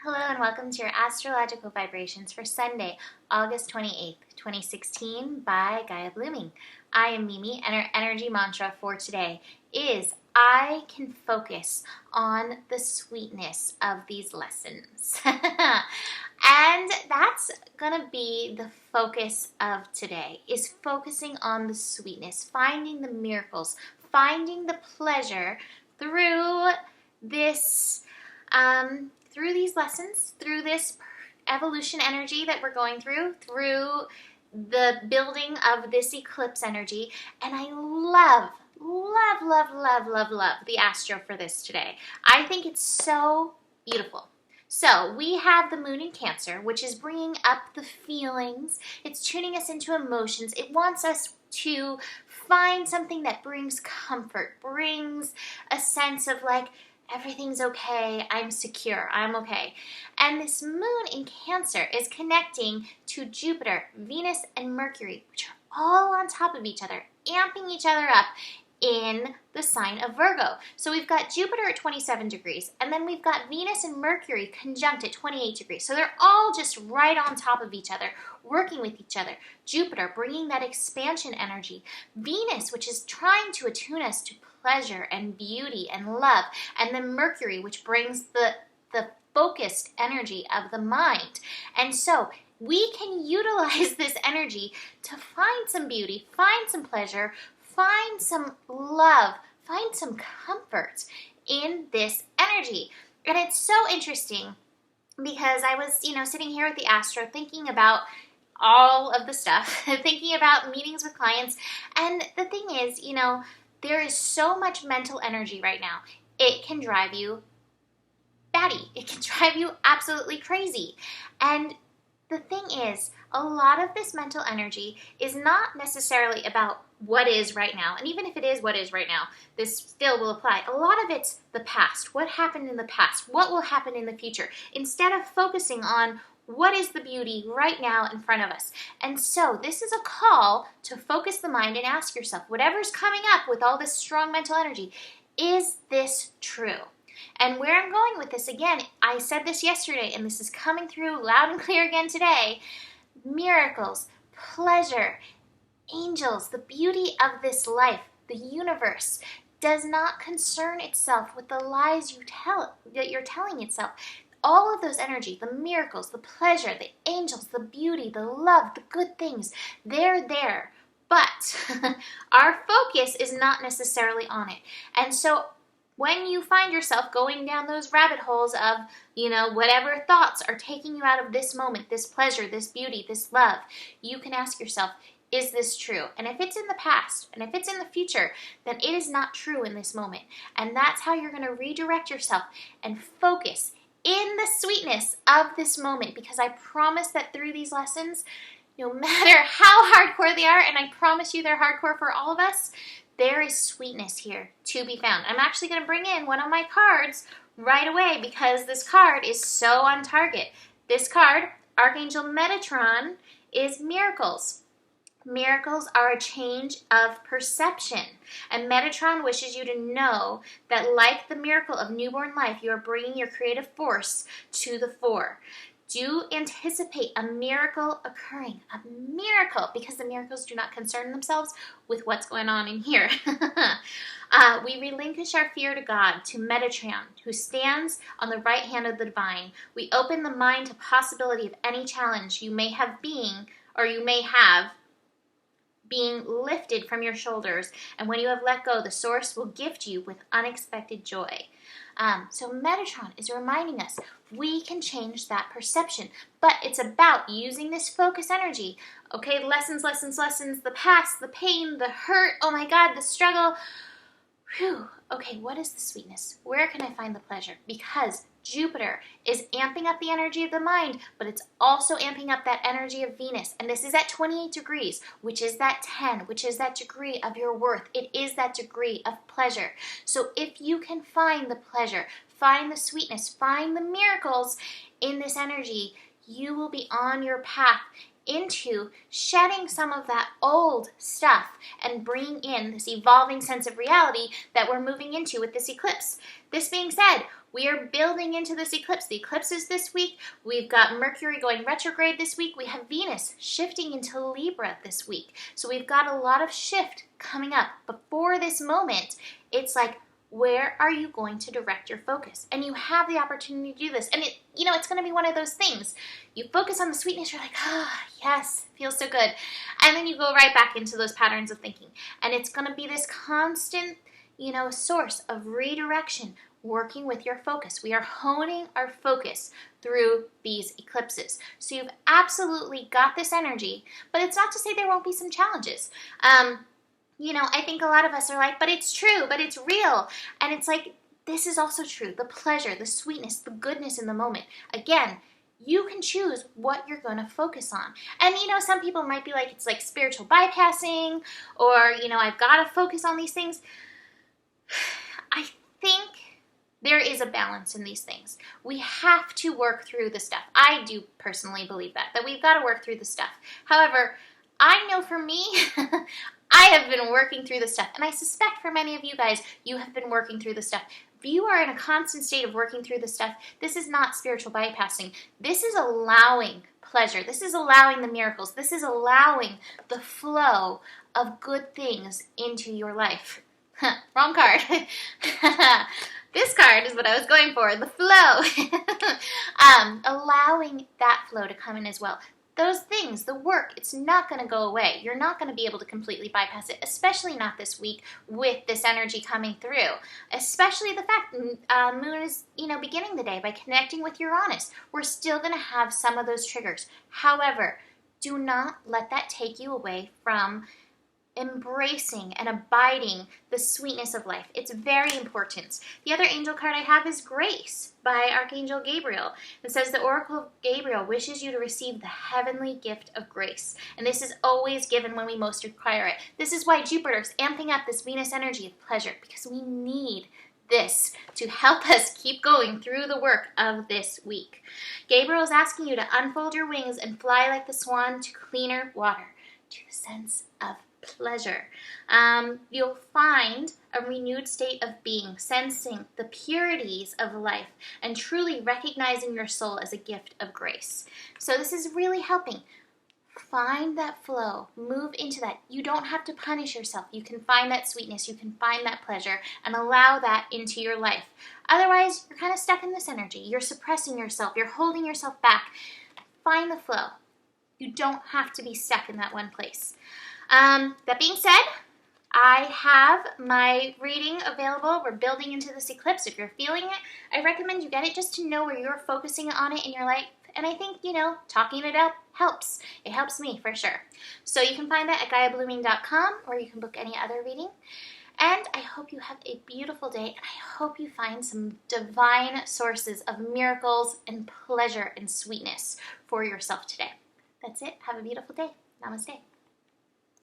Hello and welcome to your astrological vibrations for Sunday, August 28th, 2016 by Gaia Blooming. I am Mimi and our energy mantra for today is I can focus on the sweetness of these lessons. And that's going to be the focus of today, is focusing on the sweetness, finding the miracles, finding the pleasure through this through these lessons, through this evolution energy that we're going through the building of this eclipse energy. And I love the astro for this today. I think it's so beautiful. So we have the moon in Cancer, which is bringing up the feelings. It's tuning us into emotions. It wants us to find something that brings comfort, brings a sense of like, everything's okay, I'm secure, I'm okay. And this moon in Cancer is connecting to Jupiter, Venus, and Mercury, which are all on top of each other, amping each other up in the sign of Virgo. So we've got Jupiter at 27 degrees, and then we've got Venus and Mercury conjunct at 28 degrees. So they're all just right on top of each other, working with each other. Jupiter bringing that expansion energy. Venus, which is trying to attune us to pleasure and beauty and love. And then Mercury, which brings the focused energy of the mind. And so we can utilize this energy to find some beauty, find some pleasure, find some love, find some comfort in this energy. And it's so interesting because I was, sitting here with the astro thinking about all of the stuff, thinking about meetings with clients. And the thing is, there is so much mental energy right now. It can drive you batty. It can drive you absolutely crazy. And the thing is, a lot of this mental energy is not necessarily about what is right now. And even if it is what is right now, this still will apply. A lot of it's the past. What happened in the past? What will happen in the future? Instead of focusing on what is the beauty right now in front of us. And so this is a call to focus the mind and ask yourself, whatever's coming up with all this strong mental energy, is this true? And where I'm going with this, again, I said this yesterday, and this is coming through loud and clear again today. Miracles, pleasure, angels, the beauty of this life, the universe, does not concern itself with the lies that you're telling itself. All of those energy, the miracles, the pleasure, the angels, the beauty, the love, the good things, they're there. But our focus is not necessarily on it. And so when you find yourself going down those rabbit holes of, whatever thoughts are taking you out of this moment, this pleasure, this beauty, this love, you can ask yourself, is this true? And if it's in the past, and if it's in the future, then it is not true in this moment. And that's how you're going to redirect yourself and focus in the sweetness of this moment, because I promise that through these lessons, no matter how hardcore they are, and I promise you they're hardcore for all of us, there is sweetness here to be found. I'm actually going to bring in one of my cards right away because this card is so on target. This card, Archangel Metatron, is miracles. Miracles are a change of perception. And Metatron wishes you to know that like the miracle of newborn life, you are bringing your creative force to the fore. Do anticipate a miracle occurring, a miracle, because the miracles do not concern themselves with what's going on in here. We relinquish our fear to God, to Metatron, who stands on the right hand of the divine. We open the mind to possibility of any challenge you may have being lifted from your shoulders, and when you have let go, the source will gift you with unexpected joy. So Metatron is reminding us we can change that perception, but it's about using this focus energy. Okay, lessons, the past, the pain, the hurt, oh my God, the struggle. Whew. Okay, what is the sweetness? Where can I find the pleasure? Because Jupiter is amping up the energy of the mind, but it's also amping up that energy of Venus. And this is at 28 degrees, which is that 10, which is that degree of your worth. It is that degree of pleasure. So if you can find the pleasure, find the sweetness, find the miracles in this energy, you will be on your path into shedding some of that old stuff and bringing in this evolving sense of reality that we're moving into with this eclipse. This being said, we are building into this eclipse. The eclipse is this week. We've got Mercury going retrograde this week. We have Venus shifting into Libra this week. So we've got a lot of shift coming up. Before this moment, it's like, where are you going to direct your focus? And you have the opportunity to do this. And it's going to be one of those things. You focus on the sweetness, you're like, yes, feels so good. And then you go right back into those patterns of thinking. And it's going to be this constant, source of redirection, working with your focus. We are honing our focus through these eclipses. So you've absolutely got this energy, but it's not to say there won't be some challenges. I think a lot of us are like, but it's true, but it's real. And it's like, this is also true. The pleasure, the sweetness, the goodness in the moment. Again, you can choose what you're going to focus on. And, some people might be like, it's like spiritual bypassing, or, I've got to focus on these things. I think there is a balance in these things. We have to work through the stuff. I do personally believe that we've got to work through the stuff. However, I know for me, I have been working through the stuff, and I suspect for many of you guys, you have been working through the stuff. If you are in a constant state of working through the stuff, this is not spiritual bypassing. This is allowing pleasure. This is allowing the miracles. This is allowing the flow of good things into your life. Wrong card. This card is what I was going for, the flow. Allowing that flow to come in as well. Those things, the work, it's not going to go away. You're not going to be able to completely bypass it, especially not this week with this energy coming through. Especially the fact Moon is, beginning the day by connecting with Uranus. We're still going to have some of those triggers. However, do not let that take you away from embracing and abiding the sweetness of life. It's very important. The other angel card I have is Grace by Archangel Gabriel. It says the Oracle of Gabriel wishes you to receive the heavenly gift of grace. And this is always given when we most require it. This is why Jupiter's amping up this Venus energy of pleasure, because we need this to help us keep going through the work of this week. Gabriel is asking you to unfold your wings and fly like the swan to cleaner water, to the sense of pleasure. You'll find a renewed state of being, sensing the purities of life, and truly recognizing your soul as a gift of grace. So this is really helping. Find that flow. Move into that. You don't have to punish yourself. You can find that sweetness. You can find that pleasure and allow that into your life. Otherwise, you're kind of stuck in this energy. You're suppressing yourself. You're holding yourself back. Find the flow. You don't have to be stuck in that one place. That being said, I have my reading available. We're building into this eclipse. If you're feeling it, I recommend you get it just to know where you're focusing on it in your life. And I think, talking it out helps. It helps me for sure. So you can find that at GaiaBlooming.com, or you can book any other reading. And I hope you have a beautiful day, and I hope you find some divine sources of miracles and pleasure and sweetness for yourself today. That's it. Have a beautiful day. Namaste.